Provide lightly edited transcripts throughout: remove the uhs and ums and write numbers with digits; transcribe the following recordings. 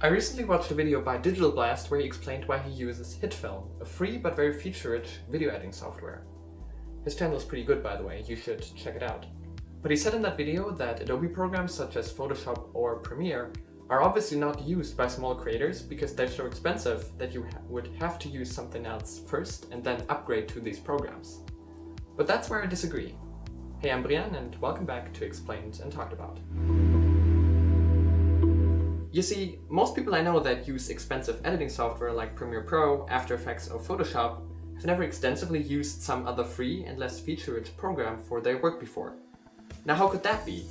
I recently watched a video by Digital Blast where he explained why he uses HitFilm, a free but very feature-rich video editing software. His channel is pretty good, by the way, you should check it out. But he said in that video that Adobe programs such as Photoshop or Premiere are obviously not used by small creators because they're so expensive that you would have to use something else first and then upgrade to these programs. But that's where I disagree. Hey, I'm Brian and welcome back to Explained and Talked About. You see, most people I know that use expensive editing software like Premiere Pro, After Effects or Photoshop have never extensively used some other free and less feature-rich program for their work before. Now how could that be?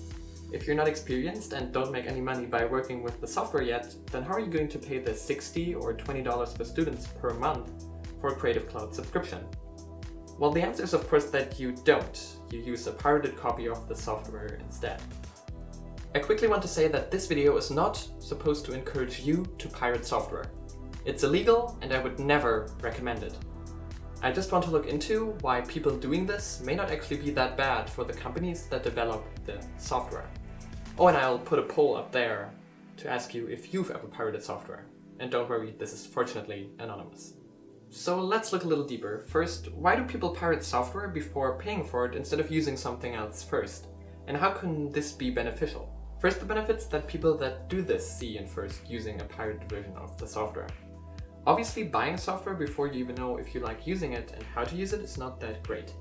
If you're not experienced and don't make any money by working with the software yet, then how are you going to pay the $60 or $20 for students per month for a Creative Cloud subscription? Well, the answer is of course that you don't. You use a pirated copy of the software instead. I quickly want to say that this video is not supposed to encourage you to pirate software. It's illegal and I would never recommend it. I just want to look into why people doing this may not actually be that bad for the companies that develop the software. Oh, and I'll put a poll up there to ask you if you've ever pirated software. And don't worry, this is fortunately anonymous. So let's look a little deeper. First, why do people pirate software before paying for it instead of using something else first? And how can this be beneficial? First, the benefits that people that do this see in first using a pirated version of the software. Obviously, buying software before you even know if you like using it and how to use it is not that great.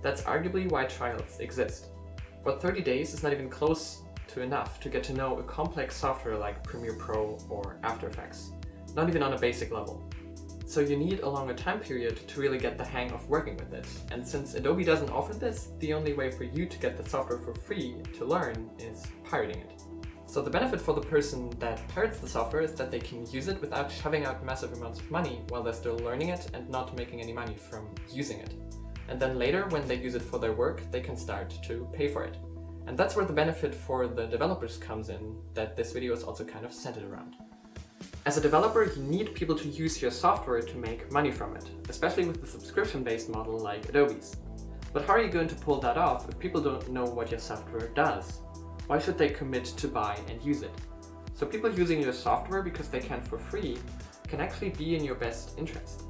That's arguably why trials exist. But 30 days is not even close to enough to get to know a complex software like Premiere Pro or After Effects, not even on a basic level. So you need a longer time period to really get the hang of working with it. And since Adobe doesn't offer this, the only way for you to get the software for free to learn is pirating it. So the benefit for the person that pirates the software is that they can use it without shoving out massive amounts of money while they're still learning it and not making any money from using it. And then later, when they use it for their work, they can start to pay for it. And that's where the benefit for the developers comes in, that this video is also kind of centered around. As a developer, you need people to use your software to make money from it, especially with the subscription-based model like Adobe's. But how are you going to pull that off if people don't know what your software does? Why should they commit to buy and use it? So people using your software because they can for free can actually be in your best interest.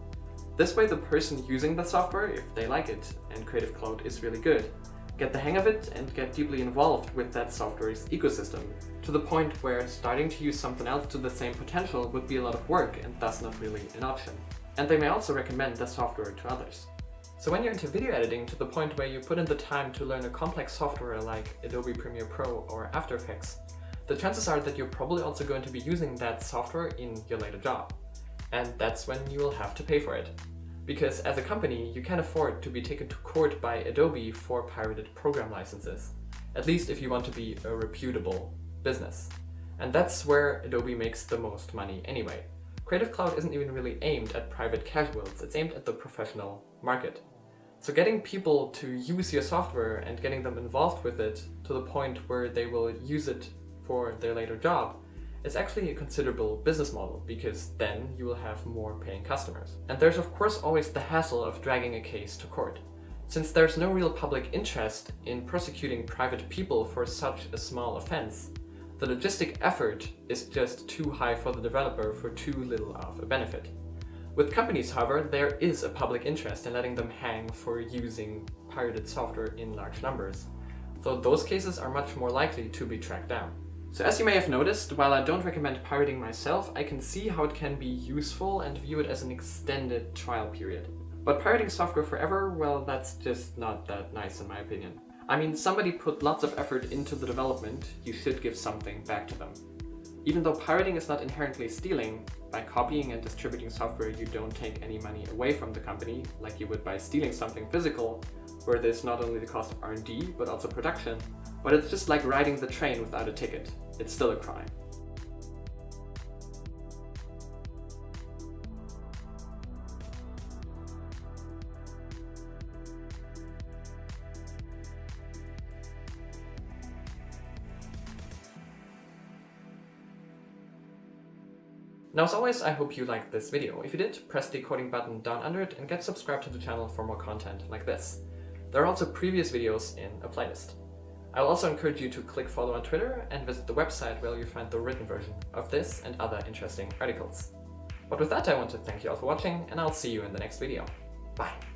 This way the person using the software, if they like it and Creative Cloud is really good, get the hang of it and get deeply involved with that software's ecosystem, to the point where starting to use something else to the same potential would be a lot of work and thus not really an option. And they may also recommend the software to others. So when you're into video editing to the point where you put in the time to learn a complex software like Adobe Premiere Pro or After Effects, the chances are that you're probably also going to be using that software in your later job. And that's when you will have to pay for it. Because as a company, you can't afford to be taken to court by Adobe for pirated program licenses, at least if you want to be a reputable business. And that's where Adobe makes the most money anyway. Creative Cloud isn't even really aimed at private casuals, it's aimed at the professional market. So getting people to use your software and getting them involved with it to the point where they will use it for their later job is actually a considerable business model, because then you will have more paying customers. And there's of course always the hassle of dragging a case to court. Since there's no real public interest in prosecuting private people for such a small offense, the logistic effort is just too high for the developer for too little of a benefit. With companies, however, there is a public interest in letting them hang for using pirated software in large numbers, though those cases are much more likely to be tracked down. So as you may have noticed, while I don't recommend pirating myself, I can see how it can be useful and view it as an extended trial period. But pirating software forever, well, that's just not that nice in my opinion. I mean, somebody put lots of effort into the development, you should give something back to them. Even though pirating is not inherently stealing, by copying and distributing software you don't take any money away from the company, like you would by stealing something physical, where there's not only the cost of R&D, but also production, but it's just like riding the train without a ticket. It's still a crime. Now as always, I hope you liked this video. If you did, press the according button down under it and get subscribed to the channel for more content like this. There are also previous videos in a playlist. I'll also encourage you to click follow on Twitter and visit the website where you'll find the written version of this and other interesting articles. But with that, I want to thank you all for watching, and I'll see you in the next video. Bye!